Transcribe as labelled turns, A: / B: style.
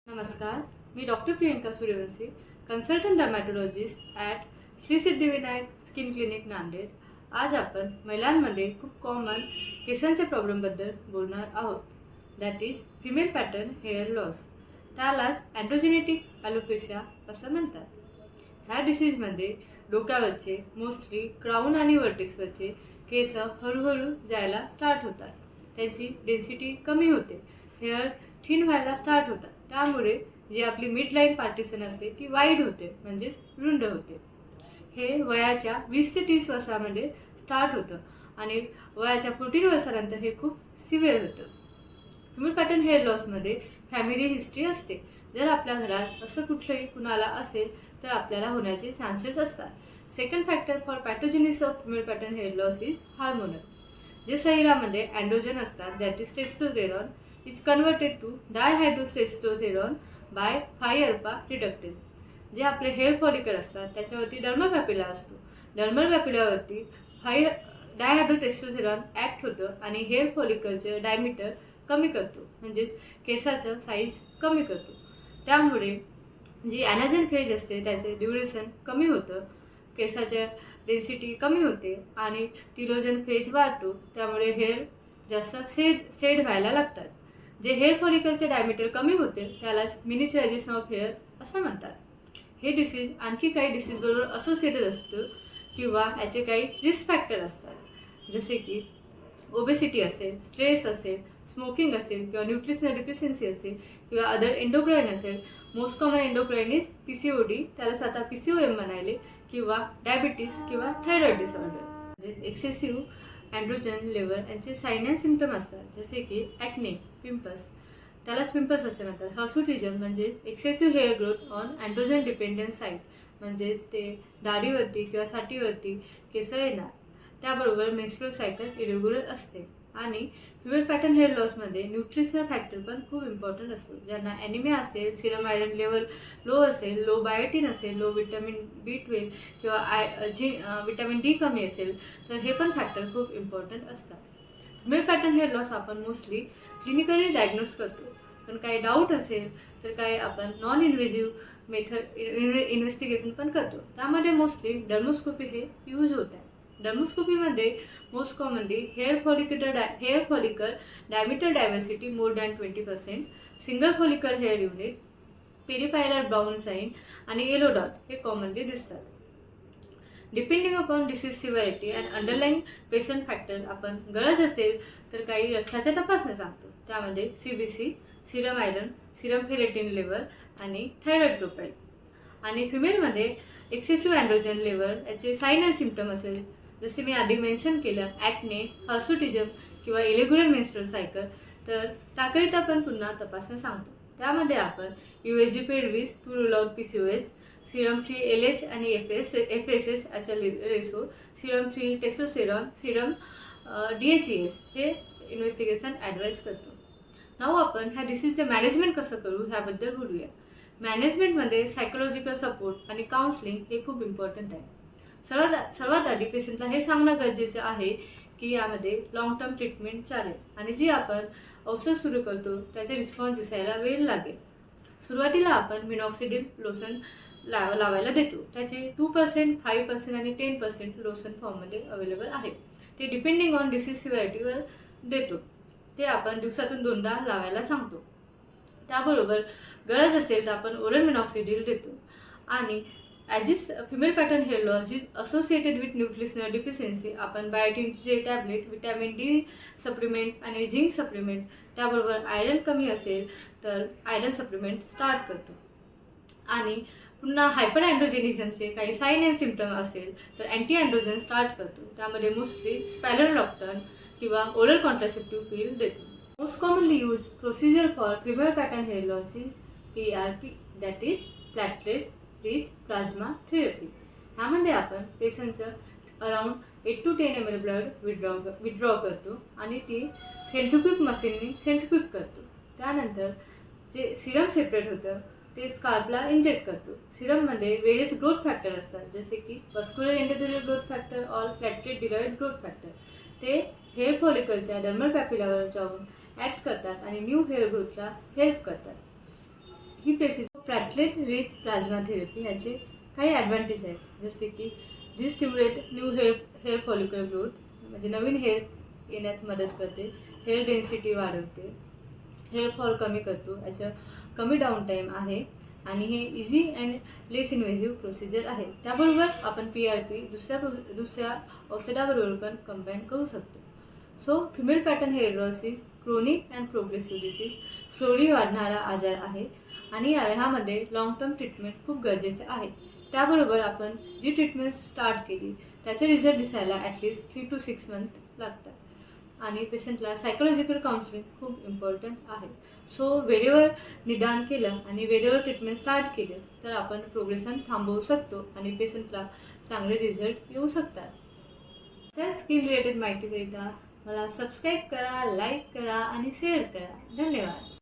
A: नमस्कार, मी doctor Priyanka Suryavanshi, consultant dermatologist at Shri Siddhivinayak skin clinic Nanded. आज आपण महिलांमध्ये खूप कॉमन केसांच्या प्रॉब्लेमबद्दल बोलणार आहोत. That is female pattern hair loss. त्यालाच अँड्रोजेनेटिक ॲलोपेशिया असं म्हणतात. ह्या डिसीजमध्ये डोक्यावरचे मोस्टली क्राऊन आणि वर्टेक्सवरचे केस हळूहळू जायला स्टार्ट होतात. त्यांची डेन्सिटी कमी होते, हेअर थिन व्हायला स्टार्ट होतात. त्यामुळे जी आपली मिड लाईन पार्टिशन असते ती वाईड होते, म्हणजेच रुंद होते. हे वयाच्या 20 ते 30 वर्षामध्ये स्टार्ट होतं आणि वयाच्या 14 वर्षानंतर हे खूप सिव्हिअर होतं. फिमेल पॅटर्न हेअर लॉसमध्ये फॅमिली हिस्ट्री असते. जर आपल्या घरात असं कुठलंही कुणाला असेल तर आपल्याला होण्याचे चान्सेस असतात. Second factor for pathogenesis of female pattern hair loss is hormonal. जे शरीरामध्ये अँड्रोजन असतात, that is testosterone is converted to dihydrotestosterone by five alpha reductase. जे आपले हेअर फॉलिकल असतात त्याच्यावरती डर्मल पॅपिला असतो. डर्मल पॅपिलावरती 5 डायहायड्रोटेस्टोस्टेरॉन ॲक्ट होतं आणि हेअर फॉलिकलचं डायमीटर कमी करतो, म्हणजेच केसाचं साईज कमी करतो. त्यामुळे जी ॲनाजेन फेज असते त्याचे ड्युरेशन कमी होतं, केसाच्या डेन्सिटी कमी होते आणि टिलोजन फेज वाढतो. त्यामुळे हेअर जास्त सेड व्हायला लागतात. जे हेअर फॉलिकलचे डायमीटर कमी होते त्यालाच मिनिचरायझेशन ऑफ हेअर असं म्हणतात. हे डिसीज आणखी काही डिसीजबरोबर असोसिएटेड असतं किंवा याचे काही रिस्क फॅक्टर असतात, जसे की ओबेसिटी असेल, स्ट्रेस असेल, स्मोकिंग असेल किंवा न्यूट्रिशनल डिफिशियन्सी असेल किंवा अदर एंडोक्राईन असेल. Most common endocrine is PCOD, त्यालाच आता PCOM म्हणायले, किंवा डायबिटीज किंवा thyroid disorder. Excessive androgen level यांचे साईन अँड सिम्पटम असतात, जसे की ॲक्ने, पिंपल्स, त्यालाच पिंपल्स असे म्हणतात. हर्सुटिझम म्हणजे excessive hair growth on androgen dependent site, म्हणजेच ते दाढीवरती किंवा साठीवरती केस येणार. त्याबरोबर मेन्स्ट्रुअल सायकल इरेग्युलर असते. आणि फिमेल पॅटर्न हेअर लॉसमध्ये न्यूट्रिशनल फॅक्टर पण खूप इम्पॉर्टंट असतो. ज्यांना ॲनिमिया असेल, सिरम आयरन लेवल लो असेल, लो बायोटिन असेल, लो विटॅमिन B12 किंवा विटॅमिन D कमी असेल तर हे पण फॅक्टर खूप इम्पॉर्टंट असतात. फिमेल पॅटर्न हेअर लॉस आपण मोस्टली क्लिनिकली डायग्नोज करतो, पण काही डाऊट असेल तर काही आपण नॉन इन्व्हेजिव्ह मेथड इन्व्हेस्टिगेशन पण करतो. त्यामध्ये मोस्टली डर्मोस्कोपी हे यूज होत आहे. डर्मोस्कोपीमध्ये most commonly hair follicle diameter diversity more than 20%, single follicle hair unit, peripilar brown sign आणि येलो डॉट हे कॉमनली दिसतात. Depending upon disease severity and underline patient factor आपण गरज असेल तर काही रक्ताच्या तपासण्या सांगतो. त्यामध्ये CBC, Serum iron, Serum ferritin level आणि थायरॉइड प्रोफाईल. आणि फिमेलमध्ये एक्सेसिव्ह अँड्रोजन लेवल याचे साईन अँड सिम्पटम असेल, जसे मी आधी मेन्शन केलं, ॲक्ने, हर्सुटिझम किंवा इरेग्युलर मेन्स्ट्रुअल सायकल, तर त्याकरिता आपण पुन्हा तपासण्या सांगतो. त्यामध्ये आपण USG pelvis to rule out PCOS, serum free LH आणि FSS याचा ratio, serum free testosterone, serum DHES हे इन्व्हेस्टिगेशन ॲडवाईज करतो. नाव आपण ह्या डिसीजचं मॅनेजमेंट कसं करू ह्याबद्दल बोलूया. मॅनेजमेंटमध्ये सायकोलॉजिकल सपोर्ट आणि काउन्सलिंग हे खूप इम्पॉर्टंट आहे. सर्वात आधी पेशंटला हे सांगणं गरजेचं आहे की यामध्ये लॉंग टर्म ट्रीटमेंट चालेल आणि जी आपण औषध सुरू करतो त्याचे रिस्पॉन्स दिसायला वेळ लागेल. सुरुवातीला आपण मिनॉक्सिडिल लोशन लावायला देतो. त्याचे 2%, 5% आणि 10% लोशन फॉर्ममध्ये अवेलेबल आहे. ते डिपेंडिंग ऑन डिसीज सिव्हिरिटीवर देतो. ते आपण दिवसातून 2दा लावायला सांगतो. त्याबरोबर गरज असेल तर आपण ओरल मिनॉक्सिडिल देतो. आणि as is female pattern hair loss जी असोसिएटेड विथ न्यूट्रिशनल डिफिशियन्सी, आपण बायोटिनचे टॅबलेट, विटॅमिन D सप्लिमेंट आणि झिंक सप्लिमेंट, त्याबरोबर आयरन कमी असेल तर आयरन सप्लिमेंट स्टार्ट करतो. आणि पुन्हा हायपर अँड्रोजेनिझमचे काही साईन अँड सिम्पटम असेल तर अँटी अँड्रोजन स्टार्ट करतो. त्यामध्ये मोस्टली स्पॅलरलॉक्टन किंवा ओरल कॉन्ट्रासेप्टिव्ह पिल देतो. Most commonly use procedure for female pattern hair loss is PRP, that is platelet rich plasma therapy. ह्यामध्ये आपण पेशंटचं around 8 to 10 ml blood withdraw करतो आणि ती सेंट्रिफ्यूज मशीनने सेंट्रिफ्यूज करतो. त्यानंतर जे सिरम सेपरेट होतं ते स्काल्पला इंजेक्ट करतो. सिरममध्ये वेरियस ग्रोथ फॅक्टर असतात, जसे की वस्क्युलर एंडोथेलियल ग्रोथ फॅक्टर और प्लॅटलेट डिराइव्ड ग्रोथ फॅक्टर. ते हेअर फॉलिकलच्या डर्मल पॅपिलावर जाऊन ॲक्ट करतात आणि न्यू हेअर ग्रोथला हेल्प करतात. ही प्लॅटलेट रिच प्लाझ्मा थेरपी ह्याचे काही ॲडव्हान्टेज आहेत, जसे की जी stimulate new hair follicular growth, म्हणजे नवीन हेअर येण्यात मदत करते, हेअर डेन्सिटी वाढवते, हेअर फॉल कमी करतो, याचं कमी डाऊन टाईम आहे आणि हे easy and less invasive procedure आहे. त्याबरोबर आपण PRP दुसऱ्या औषधाबरोबर पण कंबाईन करू शकतो. So female pattern hair loss is chronic and progressive disease, slowly वाढणारा आजार आहे आणि ह्यामध्ये लॉंग टर्म ट्रीटमेंट खूप गरजेचे आहे. त्याबरोबर आपण जी ट्रीटमेंट स्टार्ट केली त्याचे रिझल्ट दिसायला ॲटलिस्ट 3 to 6 मंथ लागतात आणि पेशंटला सायकोलॉजिकल काउन्सिलिंग खूप इम्पॉर्टंट आहे. सो वेळेवर निदान केलं आणि वेळेवर ट्रीटमेंट स्टार्ट केले तर आपण प्रोग्रेशन थांबवू शकतो आणि पेशंटला चांगले रिझल्ट येऊ शकतात. तसेच स्किन रिलेटेड माहितीकरिता मला सबस्क्राईब करा, लाईक करा आणि शेअर करा. धन्यवाद.